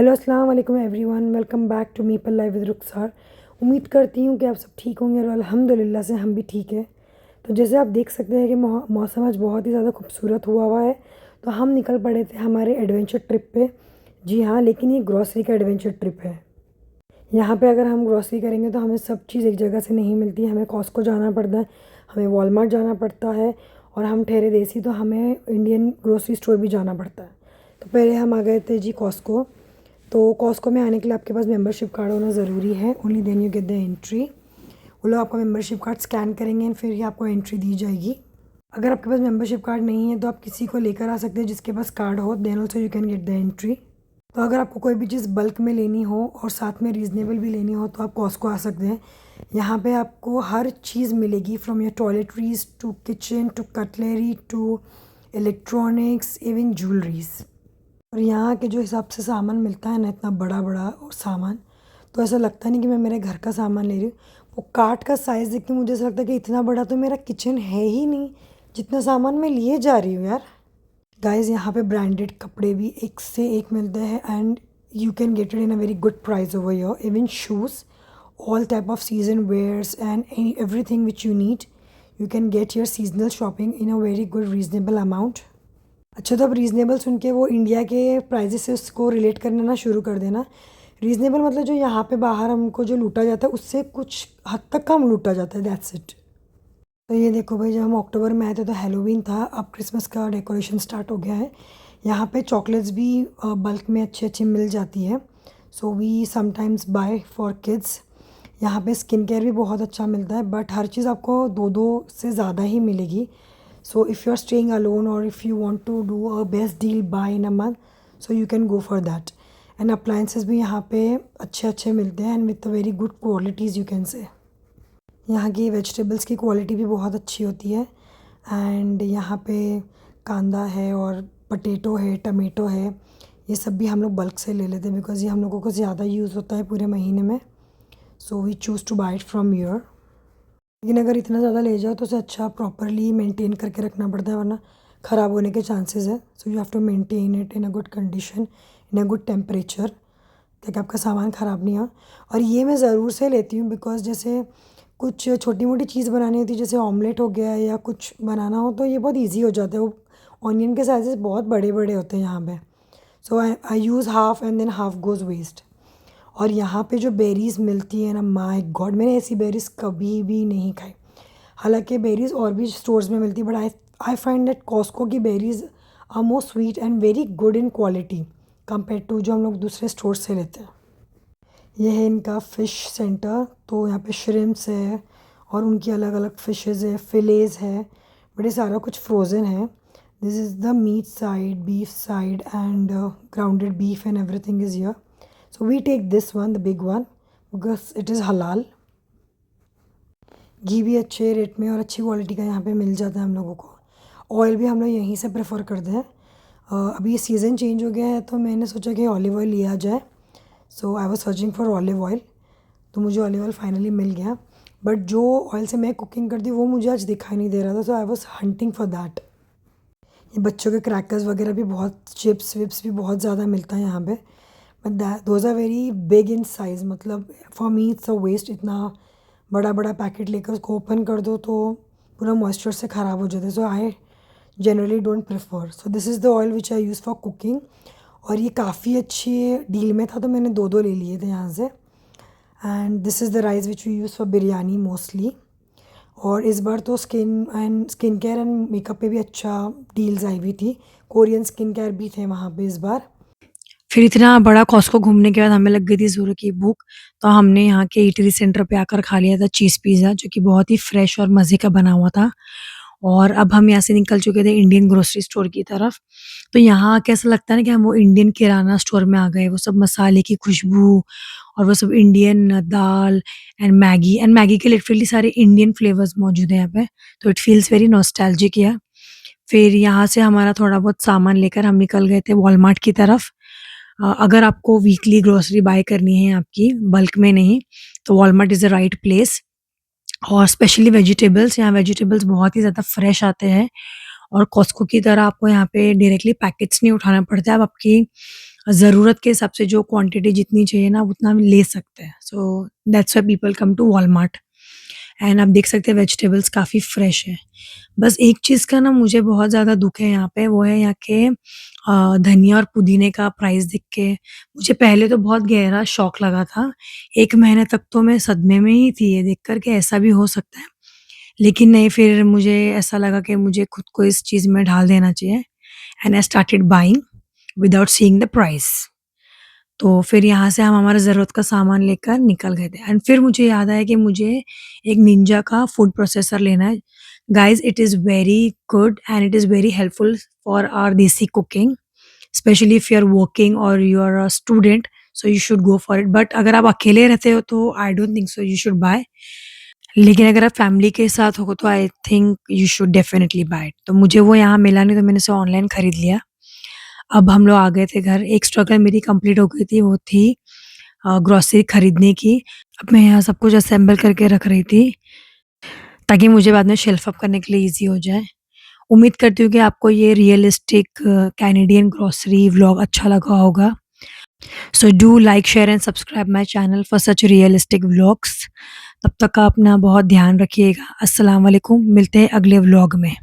Hello अस्सलाम वालेकुम everyone, welcome back to Meepal live with Rukhsar. उम्मीद करती हूँ कि आप सब ठीक होंगे और अल्हम्दुलिल्लाह से हम भी ठीक है। तो जैसे आप देख सकते हैं कि मौसम आज बहुत ही ज़्यादा खूबसूरत हुआ है। तो हम निकल पड़े थे हमारे एडवेंचर ट्रिप पे। जी हाँ, लेकिन ये ग्रॉसरी का एडवेंचर ट्रिप है। यहाँ पे अगर हम ग्रॉसरी करेंगे तो हमें सब चीज़ एक जगह से नहीं मिलती, हमें कॉस्को जाना पड़ता है, हमें वॉलमार्ट जाना पड़ता है, और हम ठहरे देसी तो हमें इंडियन ग्रॉसरी स्टोर भी जाना पड़ता है। तो पहले हम आ गए थे जी कॉस्को। तो कॉस्को में आने के लिए आपके पास मेंबरशिप कार्ड होना ज़रूरी है, only then you get the entry. वो लोग आपका मेंबरशिप कार्ड स्कैन करेंगे एंड फिर ही आपको एंट्री दी जाएगी। अगर आपके पास मेंबरशिप कार्ड नहीं है तो आप किसी को लेकर आ सकते हैं जिसके पास कार्ड हो, then also you can get the entry. तो अगर आपको कोई भी चीज़ बल्क में लेनी हो और साथ में रीज़नेबल भी लेनी हो तो आप कॉस्को आ सकते हैं। यहाँ पे आपको हर चीज़ मिलेगी, from your toiletries to kitchen to cutlery to electronics even jewelleries. और यहाँ के जो हिसाब से सामान मिलता है ना, इतना बड़ा बड़ा और सामान, तो ऐसा लगता नहीं कि मैं मेरे घर का सामान ले रही हूँ। वो कार्ट का साइज़ देख के मुझे ऐसा लगता है कि इतना बड़ा तो मेरा किचन है ही नहीं, जितना सामान मैं लिए जा रही हूँ यार। गाइस, यहाँ पे ब्रांडेड कपड़े भी एक से एक मिलते हैं and you can get it in a very good price over your. Even shoes, all type of season wears and everything which you need, you can get your seasonal shopping in a very good reasonable amount। अच्छा, तो अब reasonable सुन के वो India के prices से उसको relate करना ना शुरू कर देना। रीज़नेबल मतलब जो यहाँ पे बाहर हमको जो लूटा जाता है उससे कुछ हद तक कम लूटा जाता है, दैट्स इट। तो ये देखो भाई, जब हम अक्टूबर में आए थे तो हैलोवीन था, अब क्रिसमस का डेकोरेशन स्टार्ट हो गया है। यहाँ पे चॉकलेट्स भी बल्क में अच्छी अच्छी मिल जाती है, so we sometimes buy for kids. यहाँ पे स्किन केयर भी बहुत अच्छा मिलता है, बट हर चीज़ आपको दो दो से ज़्यादा ही मिलेगी। So if you are staying alone or if you want to do a best deal buy in a month, so you can go for that. And appliances भी यहाँ पे अच्छे अच्छे मिलते हैं and with very good qualities you can say. यहाँ की vegetables की क्वालिटी भी बहुत अच्छी होती है। एंड यहाँ पे कांदा है और पटेटो है, टमेटो है, ये सब भी हम लोग बल्क से ले लेते हैं बिकॉज़ ये हम लोगों को ज़्यादा यूज़ होता है पूरे महीने में। So we choose to buy it from here. लेकिन अगर इतना ज़्यादा ले जाओ तो उसे अच्छा प्रॉपरली मेंटेन करके रखना पड़ता है, वरना ख़राब होने के चांसेस है। So you have to maintain it in a good condition, in a good temperature, ताकि आपका सामान ख़राब नहीं हो। और ये मैं ज़रूर से लेती हूँ बिकॉज़ जैसे कुछ छोटी मोटी चीज़ बनानी होती है, जैसे ऑमलेट हो गया या कुछ बनाना हो, तो ये बहुत ईजी हो जाता है। वो ऑनियन के साइजेस बहुत बड़े बड़े होते हैं यहाँ पे। So I use half and then half goes waste. और यहाँ पे जो बेरीज़ मिलती है ना, माय गॉड, मैंने ऐसी बेरीज़ कभी भी नहीं खाई। हालांकि बेरीज़ और भी स्टोर्स में मिलती है, but I find that Costco की berries are more sweet and very good in quality compare to जो हम लोग दूसरे स्टोर से लेते हैं। ये है इनका फ़िश सेंटर। तो यहाँ पे श्रिम्प्स है और उनकी अलग अलग फ़िशेज़ है, फिलेज है, बट ये सारा कुछ फ्रोज़न है। This is the meat side, beef side and grounded beef and everything is here. So we take this one, the big one, because it is halal. घी भी अच्छे रेट में और अच्छी क्वालिटी का यहाँ पे मिल जाता है हम लोगों को। ऑयल भी हम लोग यहीं से प्रेफर करते हैं। अभी सीज़न चेंज हो गया है तो मैंने सोचा कि ऑलिव ऑयल लिया जाए। So I was searching for olive oil, तो मुझे ऑलिव ऑयल फाइनली मिल गया। बट जो ऑयल से मैं कुकिंग करती हूँ वो मुझे आज दिखाई नहीं दे रहा था, so I was hunting for that. ये बच्चों के क्रैकर्स वगैरह भी बहुत, चिप्स विप्स भी बहुत ज़्यादा मिलता है यहाँ पे, but those are very big in size. मतलब for me it's a waste, इतना बड़ा बड़ा पैकेट लेकर उसको ओपन कर दो तो पूरा मॉइस्चर से ख़राब हो जाता है। So I generally don't prefer. So this is the oil which I use for cooking. और ये काफ़ी अच्छी डील में था तो मैंने दो दो ले लिए थे यहाँ से। And this is the rice which we use for biryani mostly. और इस बार तो स्किन केयर एंड मेकअप पे भी अच्छा डील्स आई हुई थी। कोरियन स्किन केयर भी थे वहाँ पे इस बार। फिर इतना बड़ा कॉस्को घूमने के बाद हमें लग गई थी ज़ोरों की भूख, तो हमने यहाँ के ईटरी सेंटर पे आकर खा लिया था चीज़ पिज़्ज़ा, जो कि बहुत ही फ्रेश और मज़े का बना हुआ था। और अब हम यहाँ से निकल चुके थे इंडियन ग्रोसरी स्टोर की तरफ। तो यहाँ आके ऐसा लगता है ना कि हम वो इंडियन किराना स्टोर में आ गए। वो सब मसाले की खुशबू और वो सब इंडियन दाल एंड मैगी के लिटरली सारे इंडियन फ्लेवर्स मौजूद हैं यहाँ पे। तो it feels very nostalgic here. फिर यहाँ से हमारा थोड़ा बहुत सामान लेकर हम निकल गए थे वॉलमार्ट की तरफ। अगर आपको वीकली ग्रोसरी बाय करनी है आपकी, बल्क में नहीं, तो Walmart is the right place. और स्पेशली वेजिटेबल्स, यहाँ वेजिटेबल्स बहुत ही ज़्यादा फ्रेश आते हैं और कॉस्को की तरह आपको यहाँ पे डायरेक्टली पैकेट्स नहीं उठाना पड़ता है। आप आपकी ज़रूरत के हिसाब से जो क्वांटिटी जितनी चाहिए ना उतना हम ले सकते हैं। So that's why people come to Walmart. And आप देख सकते हैं वेजिटेबल्स काफ़ी फ्रेश है। बस एक चीज़ का ना मुझे बहुत ज़्यादा दुःख है यहाँ पे, वो है यहाँ के धनिया और पुदीने का प्राइस देख के मुझे पहले तो बहुत गहरा शॉक लगा था। 1 महीने तक तो मैं सदमे में ही थी ये देख कर के ऐसा भी हो सकता है। लेकिन नहीं, फिर मुझे ऐसा लगा कि मुझे खुद को इस चीज़ में ढाल देना चाहिए and I started buying without seeing the price. तो फिर यहाँ से हम हमारा ज़रूरत का सामान लेकर निकल गए थे एंड फिर मुझे याद आया कि मुझे एक निंजा का फूड प्रोसेसर लेना है। Guys, it is very good and it is very helpful for our desi cooking, especially if you are working or you are a student, so you should go for it. But अगर आप अकेले रहते हो तो I don't think so you should buy. लेकिन अगर आप family के साथ हो तो I think you should definitely buy it. तो मुझे वो यहाँ मिला नहीं तो मैंने इसे ऑनलाइन खरीद लिया। अब हम लोग आ गए थे घर। एक स्ट्रगल मेरी कंप्लीट हो गई थी, वो थी ग्रोसरी खरीदने की। अब मैं यहाँ सब कुछ असेंबल करके रख रही थी ताकि मुझे बाद में शेल्फ अप करने के लिए ईज़ी हो जाए। उम्मीद करती हूँ कि आपको ये रियलिस्टिक कैनेडियन ग्रोसरी व्लॉग अच्छा लगा होगा। So do like, share and subscribe my channel for such realistic vlogs. तब तक का अपना बहुत ध्यान रखिएगा। अस्सलाम वालेकुम, मिलते हैं अगले व्लॉग में।